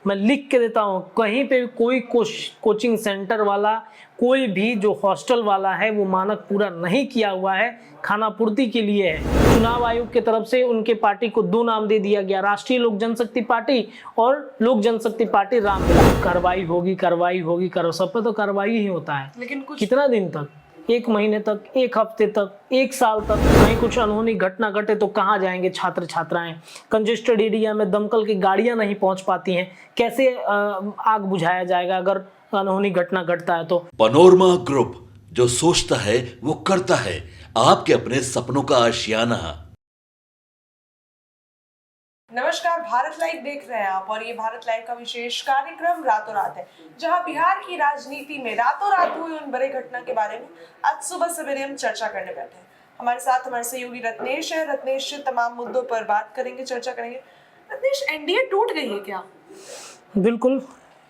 मैं लिख के देता हूँ, कहीं पे भी कोई कोचिंग सेंटर वाला, कोई भी जो हॉस्टल वाला है वो मानक पूरा नहीं किया हुआ है, खाना पूर्ति के लिए है। चुनाव आयोग की तरफ से उनके पार्टी को 2 नाम दे दिया गया, राष्ट्रीय लोक जनशक्ति पार्टी और लोक जनशक्ति पार्टी रामविलास। कार्रवाई होगी, कार्रवाई होगी, सब पे तो कार्रवाई ही होता है, लेकिन कितना दिन तक? 1 महीने तक, 1 हफ्ते तक, 1 साल तक। कहीं कुछ अनहोनी घटना घटे तो कहाँ जाएंगे छात्र छात्राएं? कंजेस्टेड एरिया में दमकल की गाड़ियां नहीं पहुंच पाती हैं, कैसे आग बुझाया जाएगा अगर अनहोनी घटना घटता है तो? पनोरमा ग्रुप, जो सोचता है वो करता है, आपके अपने सपनों का आशियाना। नमस्कार, भारत लाइव देख रहे हैं आप और ये भारत लाइव का विशेष कार्यक्रम रातों रात है, जहां बिहार की राजनीति में रातों रात हुई उन बड़े घटना के बारे में आज सुबह सवेरे हम चर्चा करने बैठे हैं। हमारे साथ हमारे सहयोगी रत्नेश है। रत्नेश से तमाम मुद्दों पर बात करेंगे, चर्चा करेंगे। रत्नेश, एनडीए टूट गई है क्या? बिल्कुल,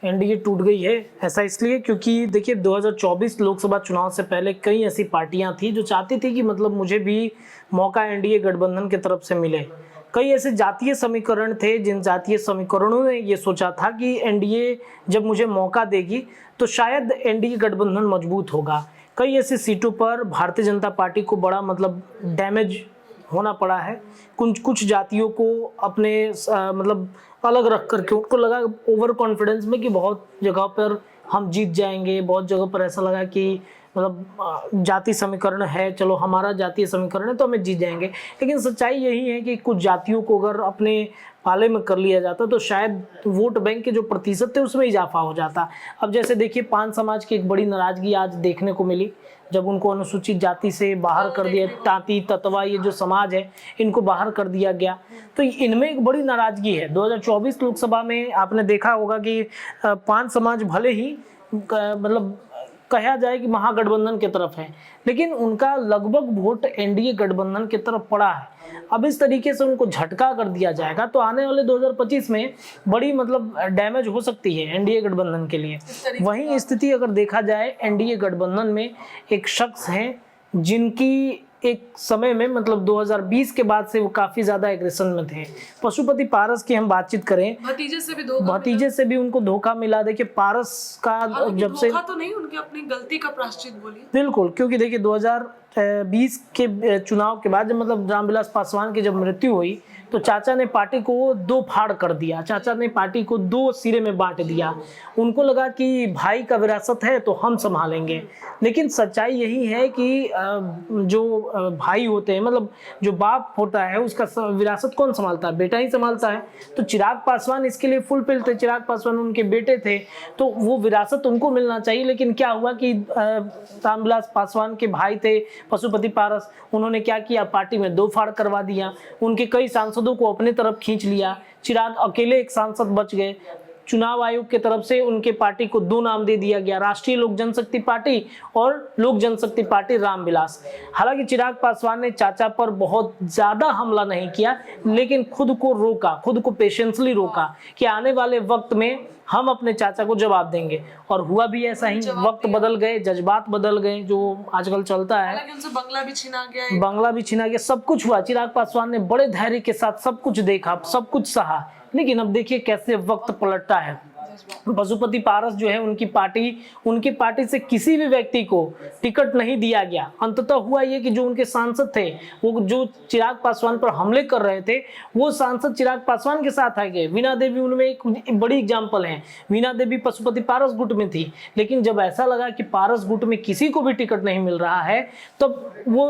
एनडीए टूट गई है। ऐसा इसलिए क्योंकि देखिए 2024 लोकसभा चुनाव से पहले कई ऐसी पार्टियां थी जो चाहती थी कि मतलब मुझे भी मौका एनडीए गठबंधन की तरफ से मिले। कई ऐसे जातीय समीकरण थे जिन जातीय समीकरणों ने ये सोचा था कि एनडीए जब मुझे मौका देगी तो शायद एनडीए गठबंधन मजबूत होगा। कई ऐसी सीटों पर भारतीय जनता पार्टी को बड़ा मतलब डैमेज होना पड़ा है। कुछ जातियों को अपने मतलब अलग रख करके उनको लगा ओवर कॉन्फिडेंस में कि बहुत जगह पर हम जीत जाएंगे, बहुत जगह पर ऐसा लगा कि मतलब जाति समीकरण है, चलो हमारा जातीय समीकरण है तो हमें जीत जाएंगे। लेकिन सच्चाई यही है कि कुछ जातियों को अगर अपने पाले में कर लिया जाता तो शायद वोट बैंक के जो प्रतिशत थे उसमें इजाफा हो जाता। अब जैसे देखिए 5 समाज की एक बड़ी नाराजगी आज देखने को मिली जब उनको अनुसूचित जाति से बाहर कर दिया। तांती ततवा ये जो समाज है इनको बाहर कर दिया गया, तो इनमें एक बड़ी नाराजगी है। 2024 लोकसभा में आपने देखा होगा कि 5 समाज भले ही मतलब कहा जाए कि महागठबंधन की तरफ है, लेकिन उनका लगभग वोट एनडीए गठबंधन की तरफ पड़ा है। अब इस तरीके से उनको झटका कर दिया जाएगा तो आने वाले 2025 में बड़ी मतलब डैमेज हो सकती है एनडीए गठबंधन के लिए। वहीं स्थिति अगर देखा जाए एनडीए गठबंधन में एक शख्स हैं जिनकी एक समय में मतलब 2020 के बाद से वो काफी ज्यादा एग्रेशन में थे। पशुपति पारस की हम बातचीत करें, भतीजे से भी उनको धोखा मिला। देखिए पारस का जब से तो नहीं, उनकी अपनी गलती का प्रायश्चित बोलिए। बिल्कुल, क्योंकि देखिए 2020 के चुनाव के बाद जब मतलब रामविलास पासवान की जब मृत्यु हुई तो चाचा ने पार्टी को 2 फाड़ कर दिया। चाचा ने पार्टी को 2 सिरे में बांट दिया। उनको लगा कि भाई का विरासत है तो हम संभालेंगे, लेकिन सच्चाई यही है कि जो भाई होते हैं मतलब जो बाप होता है उसका विरासत कौन संभालता है? बेटा ही संभालता है। तो चिराग पासवान इसके लिए फुलफिल थे। चिराग पासवान उनके बेटे थे तो वो विरासत उनको मिलना चाहिए। लेकिन क्या हुआ कि रामविलास पासवान के भाई थे पशुपति पारस, उन्होंने क्या किया, पार्टी में 2 फाड़ करवा दिया। उनके कई सांसदों को अपने तरफ खींच लिया। चिराग अकेले एक सांसद बच गए। चुनाव आयोग की तरफ से उनके पार्टी को 2 नाम दे दिया गया, राष्ट्रीय लोक जनशक्ति पार्टी और लोक जनशक्ति पार्टी रामविलास। हालांकि चिराग पासवान ने चाचा पर बहुत ज्यादा हमला नहीं किया, लेकिन खुद को रोका, खुद को पेशेंसली रोका कि आने वाले वक्त में हम अपने चाचा को जवाब देंगे। और हुआ भी ऐसा ही। वक्त बदल गए, जज्बात बदल गए, जो आजकल चलता है। उनसे बंगला भी छीना गया, सब कुछ हुआ। चिराग पासवान ने बड़े धैर्य के साथ सब कुछ देखा, सब कुछ सहा। लेकिन अब देखिए कैसे वक्त पलटता है। पशुपति पारस जो है उनकी पार्टी से किसी भी व्यक्ति को टिकट नहीं दिया गया। अंततः हुआ ये कि जो उनके सांसद थे, वो जो चिराग पासवान पर हमले कर रहे थे, वो सांसद चिराग पासवान के साथ आ गए। वीणा देवी उनमें एक बड़ी एग्जांपल है। वीणा देवी पशुपति पारस गुट में थी, लेकिन जब ऐसा लगा कि पारस गुट में किसी को भी टिकट नहीं मिल रहा है तो वो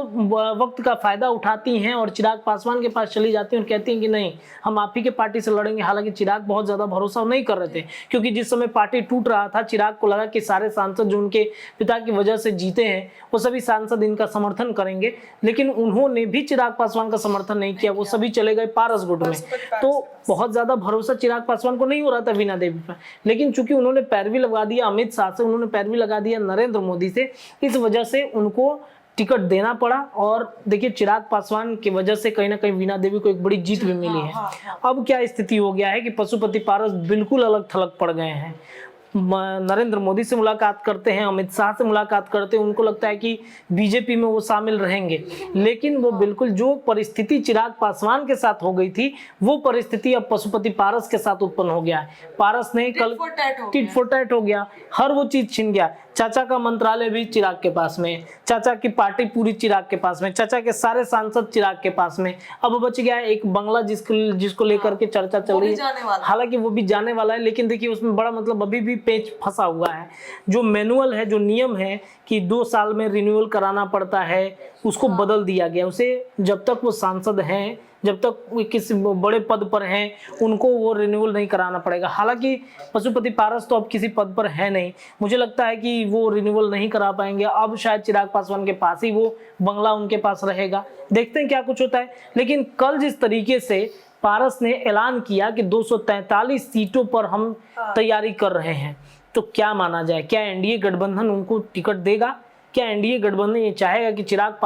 वक्त का फायदा उठाती हैं और चिराग पासवान के पास चली जाती हैं और कहती हैं कि नहीं, हम आप ही के पार्टी से लड़ेंगे। हालांकि चिराग बहुत ज्यादा भरोसा नहीं कर रहे थे, क्योंकि जिस समय पार्टी टूट रहा था चिराग को लगा कि सारे सांसद जो उनके पिता की वजह से जीते हैं वो सभी सांसद इनका समर्थन करेंगे। लेकिन उन्होंने भी चिराग पासवान का समर्थन नहीं किया, वो सभी चले गए पारस गुट में। तो बहुत ज्यादा भरोसा चिराग पासवान को नहीं हो रहा था वीणा देवी पर। लेकिन चूंकि उन्होंने पैरवी लगा दिया अमित शाह से, उन्होंने पैरवी लगा दिया नरेंद्र मोदी से, इस वजह से उनको टिकट देना पड़ा। और देखिए चिराग पासवान की वजह से कहीं ना कहीं वीणा देवी को एक बड़ी जीत भी मिली है। अब क्या स्थिति हो गया है कि पशुपति पारस बिल्कुल अलग थलग पड़ गए हैं। नरेंद्र मोदी से मुलाकात करते हैं, अमित शाह से मुलाकात करते हैं, उनको लगता है कि बीजेपी में वो शामिल रहेंगे। लेकिन वो बिल्कुल जो परिस्थिति चिराग पासवान के साथ हो गई थी, वो परिस्थिति अब पशुपति पारस के साथ उत्पन्न हो गया है। पारस ने कल टिट फॉर टैट हो गया, हर वो चीज छिन गया। चाचा का मंत्रालय भी चिराग के पास में, चाचा की पार्टी पूरी चिराग के पास में, चाचा के सारे सांसद चिराग के पास में। अब बच गया एक बंगला जिसको लेकर के चर्चा चल रही है, हालांकि वो भी जाने वाला है, लेकिन देखिए उसमें बड़ा मतलब अभी भी पेच फंसा हुआ है। जो मैनुअल है, जो नियम है कि 2 साल में रिन्यूअल कराना पड़ता है, उसको बदल दिया गया। उसे जब तक वो सांसद हैं, जब तक वो किसी बड़े पद पर हैं, उनको वो रिन्यूअल नहीं कराना पड़ेगा। हालांकि पशुपति पारस तो अब किसी पद पर है नहीं, मुझे लगता है कि वो रिन्यूअल नहीं करा पाएंगे। अब शायद चिराग पासवान के पास ही वो बंगला उनके पास रहेगा, देखते हैं क्या कुछ होता है। लेकिन कल जिस तरीके से पारस ने ऐलान किया कि 243 सीटों पर हम तैयारी कर रहे हैं, तो क्या माना जाए? क्या एनडीए गठबंधन उनको टिकट देगा? क्या एनडीए गठबंधन ये चाहेगा कि चिराग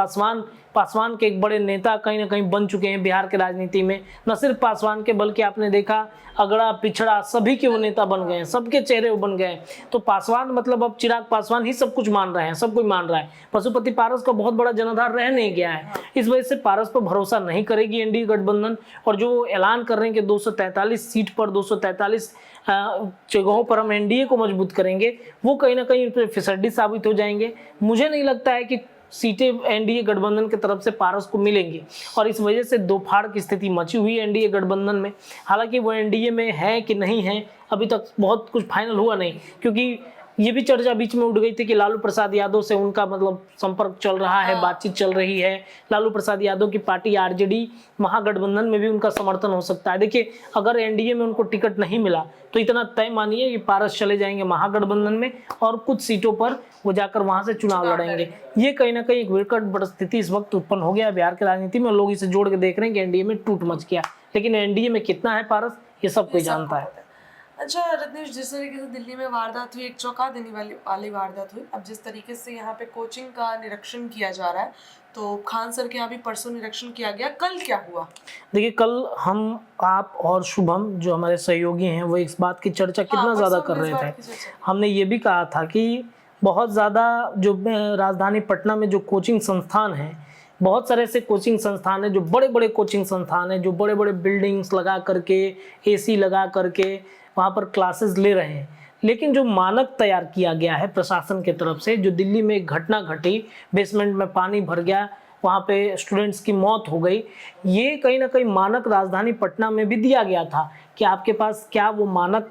पासवान के एक बड़े नेता कहीं ना कहीं बन चुके हैं बिहार के राजनीति में? न सिर्फ पासवान के, बल्कि आपने देखा अगड़ा पिछड़ा सभी के वो नेता बन गए हैं, सबके चेहरे वो बन गए हैं। तो पासवान मतलब अब चिराग पासवान ही सब कुछ मान रहे हैं, सब कोई मान रहा है। पशुपति पारस का बहुत बड़ा जनाधार रह नहीं गया है, इस वजह से पारस पर भरोसा नहीं करेगी एनडीए गठबंधन। और जो ऐलान कर रहे हैं कि 243 सीट पर 243 जगहों पर हम एनडीए को मजबूत करेंगे, वो कहीं ना कहीं फिसड्डी साबित हो जाएंगे। मुझे नहीं लगता है कि सीटें एनडीए गठबंधन की तरफ से पारस को मिलेंगी, और इस वजह से दो फाड़ की स्थिति मची हुई है एनडीए गठबंधन में। हालांकि वो एनडीए में है कि नहीं है, अभी तक बहुत कुछ फाइनल हुआ नहीं, क्योंकि ये भी चर्चा बीच में उठ गई थी कि लालू प्रसाद यादव से उनका मतलब संपर्क चल रहा है, बातचीत चल रही है। लालू प्रसाद यादव की पार्टी आरजेडी महागठबंधन में भी उनका समर्थन हो सकता है। देखिए, अगर एनडीए में उनको टिकट नहीं मिला तो इतना तय मानिए कि पारस चले जाएंगे महागठबंधन में, और कुछ सीटों पर वो जाकर वहां से चुनाव लड़ेंगे। ये कहीं ना कहीं एक विकट परिस्थिति इस वक्त उत्पन्न हो गया बिहार की राजनीति में। लोग इसे जोड़ के देख रहे हैं कि एनडीए में टूट मच गया, लेकिन एनडीए में कितना है पारस, ये सब कोई जानता है। अच्छा रत्नेश, जिस तरीके से दिल्ली में वारदात हुई, एक चौंका देने वाली वारदात हुई। अब जिस तरीके से यहाँ पे कोचिंग का निरीक्षण किया जा रहा है, तो खान सर के यहाँ भी परसों निरीक्षण किया गया, कल क्या हुआ? देखिए, कल हम, आप और शुभम जो हमारे सहयोगी हैं, वो इस बात की चर्चा कितना ज़्यादा कर रहे थे। हमने ये भी कहा था कि बहुत ज़्यादा जो राजधानी पटना में जो कोचिंग संस्थान हैं, बहुत सारे ऐसे कोचिंग संस्थान हैं जो बड़े बड़े कोचिंग संस्थान हैं, जो बड़े बड़े बिल्डिंग्स लगा करके, एसी लगा करके वहाँ पर क्लासेस ले रहे हैं। लेकिन जो मानक तैयार किया गया है प्रशासन की तरफ से, जो दिल्ली में एक घटना घटी, बेसमेंट में पानी भर गया, वहाँ पे स्टूडेंट्स की मौत हो गई, ये कहीं ना कहीं मानक राजधानी पटना में भी दिया गया था कि आपके पास क्या वो मानक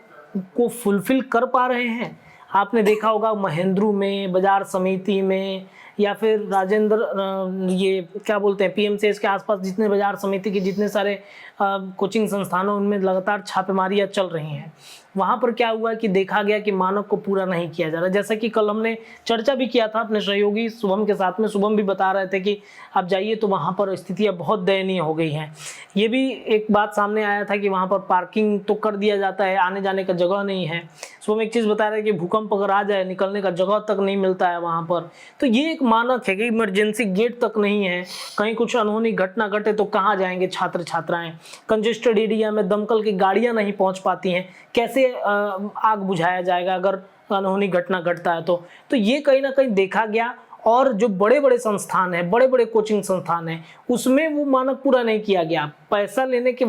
को फुलफिल कर पा रहे हैं? आपने देखा होगा महेंद्रू में, बाजार समिति में, या फिर राजेंद्र ये क्या बोलते हैं पीएमसीएच के आसपास जितने बाजार समिति के जितने सारे कोचिंग संस्थानों, उनमें लगातार छापेमारियां चल रही हैं। वहाँ पर क्या हुआ कि देखा गया कि मानक को पूरा नहीं किया जा रहा। जैसा कि कल हमने चर्चा भी किया था अपने सहयोगी शुभम के साथ में, शुभम भी बता रहे थे कि आप जाइए तो वहाँ पर स्थितियाँ बहुत दयनीय हो गई हैं। ये भी एक बात सामने आया था कि वहाँ पर पार्किंग तो कर दिया जाता है, आने जाने का जगह नहीं है। शुभम एक चीज़ बता रहे हैं कि भूकंप अगर आ जाए, निकलने का जगह तक नहीं मिलता है वहाँ पर। तो ये एक मानक है कि इमरजेंसी गेट तक नहीं है, कहीं कुछ अनहोनी घटना घटे तो कहाँ जाएंगे छात्र छात्राएं। कंजेस्टेड एरिया में दमकल की गाड़ियां नहीं पहुंच पाती हैं, कैसे आग बुझाया जाएगा अगर अनहोनी घटना घटता है तो ये कहीं ना कहीं देखा गया। और जो बड़े बड़े संस्थान हैं, बड़े बड़े कोचिंग संस्थान हैं, उसमें वो मानक पूरा नहीं किया गया। पैसा लेने के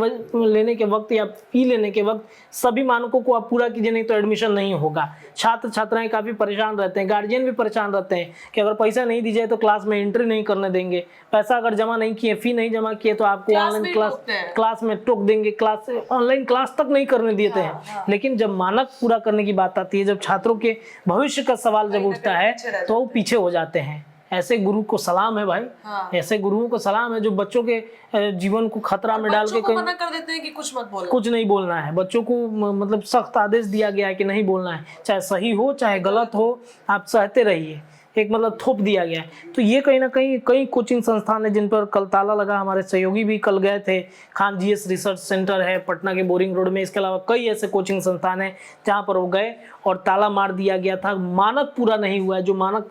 वक्त या फी लेने के वक्त सभी मानकों को आप पूरा कीजिए, नहीं तो एडमिशन नहीं होगा। छात्र छात्राएं काफ़ी परेशान रहते हैं, गार्जियन भी परेशान रहते हैं कि अगर पैसा नहीं दी जाए तो क्लास में एंट्री नहीं करने देंगे। पैसा अगर जमा नहीं किए, फी नहीं जमा किए तो आपको ऑनलाइन क्लास में टोक देंगे, ऑनलाइन क्लास तक नहीं करने देते हैं। लेकिन जब मानक पूरा करने की बात आती है, जब छात्रों के भविष्य का सवाल जब उठता है, तो वो पीछे हो जाते हैं। ऐसे गुरु को सलाम है भाई। ऐसे गुरुओं को सलाम है जो बच्चों के जीवन को खतरा में डाल के मना कर देते हैं कि कुछ मत बोलो, कुछ नहीं बोलना है। बच्चों को मतलब सख्त आदेश दिया गया है कि नहीं बोलना है, चाहे सही हो चाहे गलत हो, आप सहते रहिए, एक मतलब थोप दिया गया है। तो ये कहीं ना कहीं कई कोचिंग संस्थान है जिन पर कल ताला लगा। हमारे सहयोगी भी कल गए थे। खान जीएस रिसर्च सेंटर है पटना के बोरिंग रोड में, इसके अलावा कई ऐसे कोचिंग संस्थान हैं जहाँ पर वो गए और ताला मार दिया गया था। मानक पूरा नहीं हुआ है, जो मानक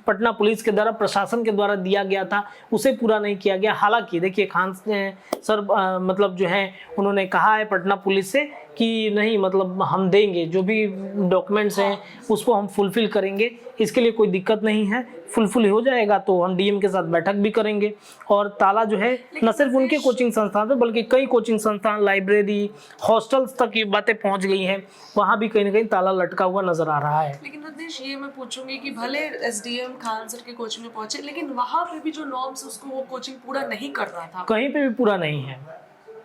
पटना पुलिस के द्वारा, प्रशासन के द्वारा दिया गया था, उसे पूरा नहीं किया गया। हालांकि देखिए, खान सर मतलब जो है उन्होंने कहा है पटना पुलिस से कि नहीं मतलब हम देंगे, जो भी डॉक्यूमेंट्स हैं उसको हम फुलफिल करेंगे, इसके लिए कोई दिक्कत नहीं है, फुलफिल हो जाएगा तो हम डीएम के साथ बैठक भी करेंगे। और ताला जो है न सिर्फ उनके कोचिंग संस्थान पे बल्कि कई कोचिंग संस्थान, लाइब्रेरी, हॉस्टल्स तक ये बातें पहुंच गई हैं, वहाँ भी कहीं ना कहीं ताला लटका हुआ नजर आ रहा है। लेकिन रत्नेश, ये मैं पूछूंगी कि भले एसडीएम खान सर के कोचिंग में पहुंचे, लेकिन वहां पे भी जो नॉर्म्स उसको वो कोचिंग पूरा नहीं कर रहा था। कहीं पे भी पूरा नहीं है,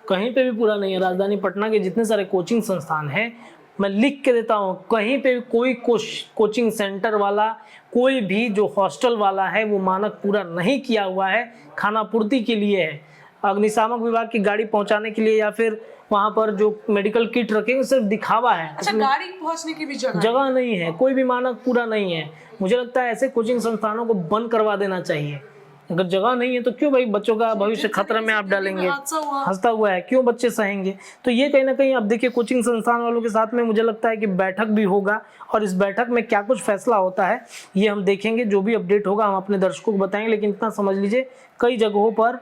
कहीं पे भी पूरा नहीं है। राजधानी पटना के जितने सारे कोचिंग संस्थान हैं, मैं लिख के देता हूँ, कहीं पे भी कोई कोचिंग सेंटर वाला, कोई भी जो हॉस्टल वाला है वो मानक पूरा नहीं किया हुआ है। खाना पूर्ति के लिए है, अग्निशामक विभाग की गाड़ी पहुंचाने के लिए, या फिर वहाँ पर जो मेडिकल किट रखेंगे सिर्फ दिखावा है। अच्छा, गाड़ी पहुंचने की भी जगह नहीं है, कोई भी मानक पूरा नहीं है। मुझे लगता है ऐसे कोचिंग संस्थानों को बंद करवा देना चाहिए। अगर जगह नहीं है तो क्यों भाई बच्चों का भविष्य खतरे में आप डालेंगे। हंसता हुआ है, क्यों बच्चे सहेंगे। तो ये कहीं ना कहीं अब देखिए कोचिंग संस्थान वालों के साथ में मुझे लगता है कि बैठक भी होगा, और इस बैठक में क्या कुछ फैसला होता है ये हम देखेंगे। जो भी अपडेट होगा हम अपने दर्शकों को बताएंगे। लेकिन इतना समझ लीजिए कई जगहों पर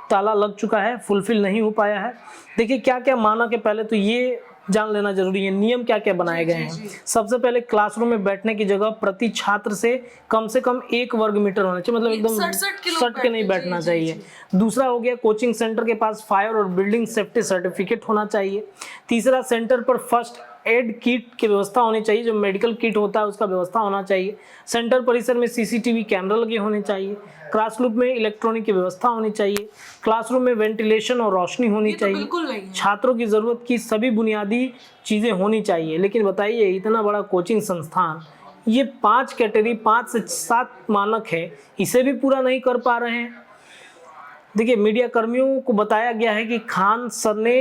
ताला लग चुका है, फुलफिल नहीं हो पाया है। देखिए क्या क्या मानक है, पहले तो ये जान लेना जरूरी है नियम क्या क्या बनाए गए हैं। सबसे पहले क्लासरूम में बैठने की जगह प्रति छात्र से कम 1 वर्ग मीटर होना चाहिए, मतलब एकदम सट के नहीं बैठना चाहिए। दूसरा हो गया कोचिंग सेंटर के पास फायर और बिल्डिंग सेफ्टी सर्टिफिकेट होना चाहिए। तीसरा, सेंटर पर फर्स्ट एड किट की व्यवस्था होनी चाहिए, जो मेडिकल किट होता है उसका व्यवस्था होना चाहिए। सेंटर परिसर में सीसीटीवी कैमरा लगे होने चाहिए। क्लासरूम में इलेक्ट्रॉनिक की व्यवस्था होनी चाहिए। क्लासरूम में वेंटिलेशन और रोशनी होनी चाहिए। छात्रों की जरूरत की सभी बुनियादी चीजें होनी चाहिए। लेकिन बताइए इतना बड़ा कोचिंग संस्थान, ये 5 कैटेगरी 5 से 7 मानक है, इसे भी पूरा नहीं कर पा रहे हैं। देखिए मीडिया कर्मियों को बताया गया है कि खान सर ने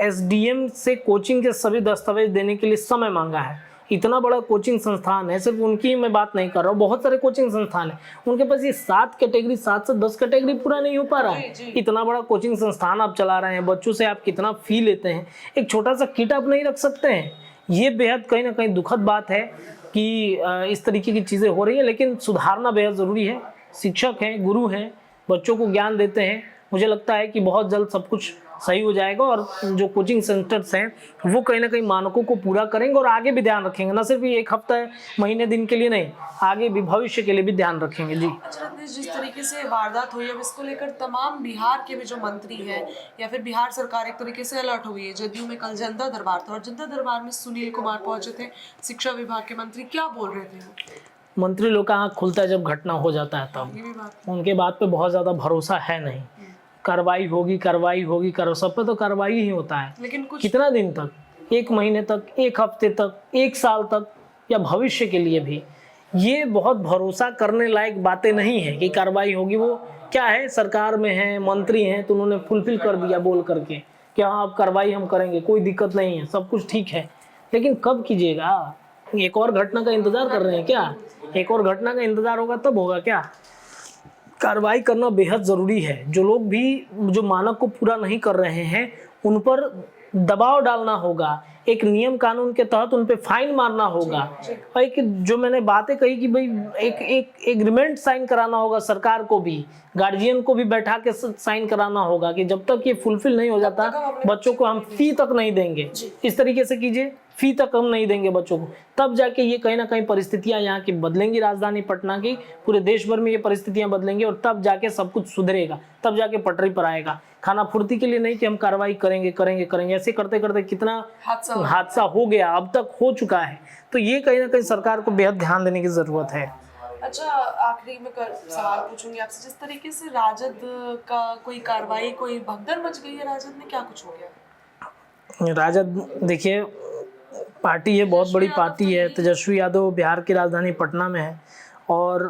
एसडीएम से कोचिंग के सभी दस्तावेज देने के लिए समय मांगा है। इतना बड़ा कोचिंग संस्थान है, सिर्फ उनकी मैं बात नहीं कर रहा हूँ, बहुत सारे कोचिंग संस्थान है, उनके पास ये 7 कैटेगरी 7 से 10 कैटेगरी पूरा नहीं हो पा रहा है। इतना बड़ा कोचिंग संस्थान आप चला रहे हैं, बच्चों से आप कितना फी लेते हैं, एक छोटा सा किट आप नहीं रख सकते हैं। ये बेहद कहीं ना कहीं दुखद बात है कि इस तरीके की चीज़ें हो रही है, लेकिन सुधारना बेहद ज़रूरी है। शिक्षक हैं, गुरु हैं, बच्चों को ज्ञान देते हैं। मुझे लगता है कि बहुत जल्द सब कुछ सही हो जाएगा और जो कोचिंग सेंटर्स हैं वो कहीं ना कहीं मानकों को पूरा करेंगे और आगे भी ध्यान रखेंगे, ना सिर्फ ये 1 हफ्ता महीने दिन के लिए नहीं, आगे भी भविष्य के लिए भी ध्यान रखेंगे। जी अच्छा, जिस तरीके से वारदात हुई है इसको लेकर तमाम बिहार के भी जो मंत्री हैं या फिर बिहार सरकार एक तरीके से अलर्ट हो गई है। जदयू में कल जनता दरबार था और जनता दरबार में सुनील कुमार पहुंचे थे, शिक्षा विभाग के मंत्री। क्या बोल रहे थे? मंत्री लोग का आँख खुलता है जब घटना हो जाता है तब। उनके बात पे बहुत ज़्यादा भरोसा है नहीं। कार्रवाई होगी सब पे तो कार्रवाई ही होता है, लेकिन कितना दिन तक, 1 महीने तक, 1 हफ्ते तक, 1 साल तक, या भविष्य के लिए भी ये बहुत भरोसा करने लायक बातें नहीं है कि कार्रवाई होगी। वो क्या है, सरकार में है, मंत्री हैं तो उन्होंने फुलफिल कर दिया बोल करके कि हाँ अब कार्रवाई हम करेंगे, कोई दिक्कत नहीं है, सब कुछ ठीक है। लेकिन कब कीजिएगा? एक और घटना का इंतजार कर रहे हैं क्या? एक और घटना का इंतजार होगा तब होगा क्या? कार्रवाई करना बेहद ज़रूरी है। जो लोग भी जो मानक को पूरा नहीं कर रहे हैं उन पर दबाव डालना होगा, एक नियम कानून के तहत उन पे फाइन मारना होगा। और एक जो मैंने बातें कही कि भाई एक एग्रीमेंट साइन कराना होगा, सरकार को भी, गार्जियन को भी बैठा के साइन कराना होगा कि जब तक ये फुलफिल नहीं हो जाता बच्चों को हम फी तक नहीं देंगे। इस तरीके से कीजिए, फी तक हम नहीं देंगे बच्चों को, तब जाके ये कहीं ना कहीं परिस्थितियां यहाँ की बदलेंगी। राजधानी पटना की, पूरे देश भर में ये परिस्थितियां बदलेंगी और तब जाके सब कुछ सुधरेगा, तब जाके पटरी पर आएगा। खाना फुर्ती के लिए नहीं कि हम कार्रवाई करेंगे, ऐसे करते करते कितना हादसा हो गया, अब तक हो चुका है। तो ये कहीं ना कहीं सरकार को बेहद ध्यान देने की जरूरत है। अच्छा, आखिरी में सवाल पूछूंगी आपसे, जिस तरीके से राजद का कोई कार्रवाई, कोई भगदड़ मच गई है राजद में, क्या कुछ हो गया? राजद देखिए पार्टी है, बहुत बड़ी पार्टी है। तेजस्वी यादव बिहार की राजधानी पटना में है और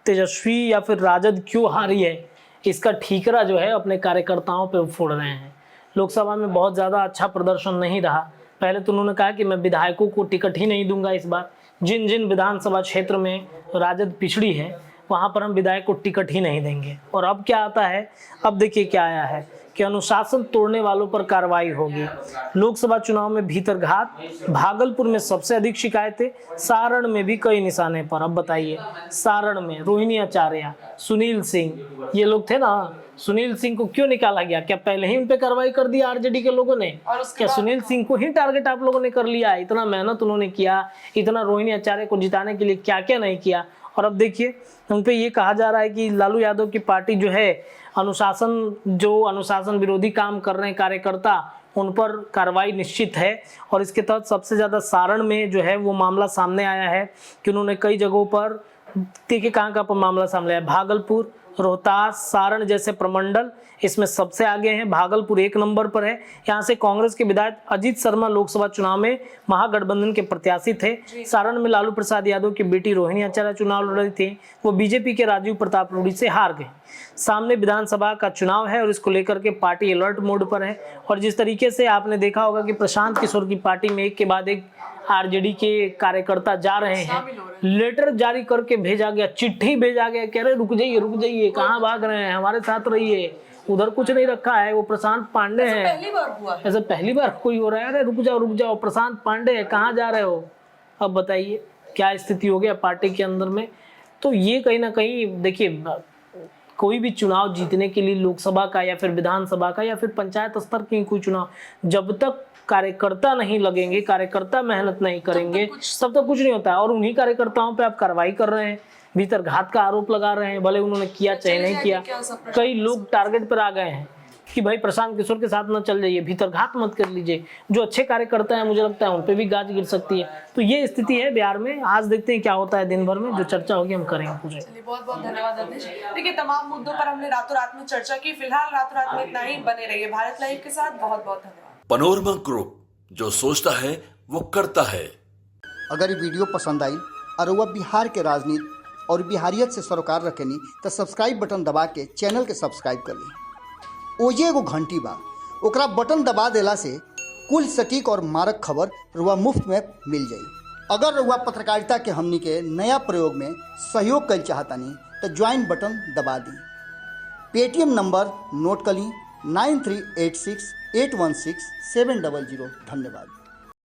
तेजस्वी या फिर राजद क्यों हारी है इसका ठीकरा जो है अपने कार्यकर्ताओं पे फोड़ रहे हैं। लोकसभा में बहुत ज़्यादा अच्छा प्रदर्शन नहीं रहा। पहले तो उन्होंने कहा कि मैं विधायकों को टिकट ही नहीं दूंगा इस बार, जिन जिन विधानसभा क्षेत्र में राजद पिछड़ी है वहाँ पर हम विधायक को टिकट ही नहीं देंगे। और अब क्या आता है, अब देखिए क्या आया है कि अनुशासन तोड़ने वालों पर कार्रवाई होगी। लोकसभा चुनाव में भीतरघात, भागलपुर में सबसे अधिक शिकायतें, सारण में भी कई निशाने पर। अब बताइए, सारण में रोहिणी आचार्य, सुनील सिंह, ये लोग थे ना, सुनील सिंह को क्यों निकाला गया? क्या पहले ही उन पे कार्रवाई कर दिया आरजेडी के लोगों ने? क्या सुनील सिंह को ही टारगेट आप लोगों ने कर लिया? इतना मेहनत उन्होंने किया, इतना रोहिणी आचार्य को जिताने के लिए क्या क्या नहीं किया। और अब देखिए, उन पे ये कहा जा रहा है कि लालू यादव की पार्टी जो है अनुशासन विरोधी काम कर रहे हैं कार्यकर्ता, उन पर कार्रवाई निश्चित है। और इसके तहत सबसे ज्यादा सारण में जो है वो मामला सामने आया है कि उन्होंने कई जगहों पर, देखिए कहाँ पर मामला सामने आया, भागलपुर, रोहतास, सारण जैसे प्रमंडल इसमें सबसे आगे हैं। भागलपुर 1 नंबर पर है। यहाँ से कांग्रेस के विधायक अजीत शर्मा लोकसभा चुनाव में महागठबंधन के प्रत्याशी थे। सारण में लालू प्रसाद यादव की बेटी रोहिणी आचार्य चुनाव लड़ रही थी, वो बीजेपी के राजीव प्रताप रूडी से हार गए। सामने विधानसभा का चुनाव है और इसको लेकर के पार्टी अलर्ट मोड पर है। और जिस तरीके से आपने देखा होगा कि प्रशांत किशोर की पार्टी में एक के बाद एक आरजेडी के कार्यकर्ता जा रहे हैं, लेटर जारी करके भेजा गया, चिट्ठी भेजा गया, कह रहे रुक जाइए, कहाँ भाग रहे हैं, हमारे साथ रहिए, उधर कुछ नहीं रखा है, वो प्रशांत पांडे हैं। पहली बार हुआ है। ऐसा पहली बार कोई हो रहा है? अरे रुक जाओ, प्रशांत पांडे है, कहाँ जा रहे हो? अब बताइए क्या स्थिति हो गया पार्टी के अंदर में। तो ये कहीं ना कहीं देखिए, कोई भी चुनाव जीतने के लिए, लोकसभा का या फिर विधानसभा का या फिर पंचायत स्तर की कोई चुनाव, जब तक कार्यकर्ता नहीं लगेंगे, कार्यकर्ता मेहनत नहीं करेंगे, तब तक कुछ नहीं होता है। और उन्हीं कार्यकर्ताओं पे आप कार्रवाई कर रहे हैं, भीतरघात का आरोप लगा रहे हैं, भले उन्होंने किया चाहे नहीं किया। कई लोग टारगेट पर आ गए हैं कि भाई प्रशांत किशोर के साथ न चल जाइए, भीतरघात मत कर लीजिए। जो अच्छे कार्यकर्ता हैं, मुझे लगता है उन पे भी गाज गिर सकती है। तो ये स्थिति है बिहार में। आज देखते हैं क्या होता है, दिन भर में जो चर्चा होगी हम करेंगे पूरे। बहुत बहुत धन्यवाद अवधेश। देखिए, तमाम मुद्दों पर हमने रातों रात में चर्चा की। फिलहाल रातों रात में इतना ही। बने रहिए भारत लाइव के साथ। बहुत बहुत धन्यवाद। पनोरमा ग्रुप, जो सोचता है वो करता है। अगर ये वीडियो पसंद आई और वह बिहार के राजनीति और बिहारियत से सरोकार रखेनी तो सब्सक्राइब बटन दबा के चैनल के सब्सक्राइब कर ली। ओजे एगो घंटी बा, ओकरा बटन दबा देला से कुल सटीक और मारक खबर रुआ मुफ्त में मिल जाई। अगर रुआ पत्रकारिता के हमनी के नया प्रयोग में सहयोग कर चाहतानी तो ज्वाइन बटन दबा दी। पेटीएम नंबर नोट कर ली 9386816700। धन्यवाद।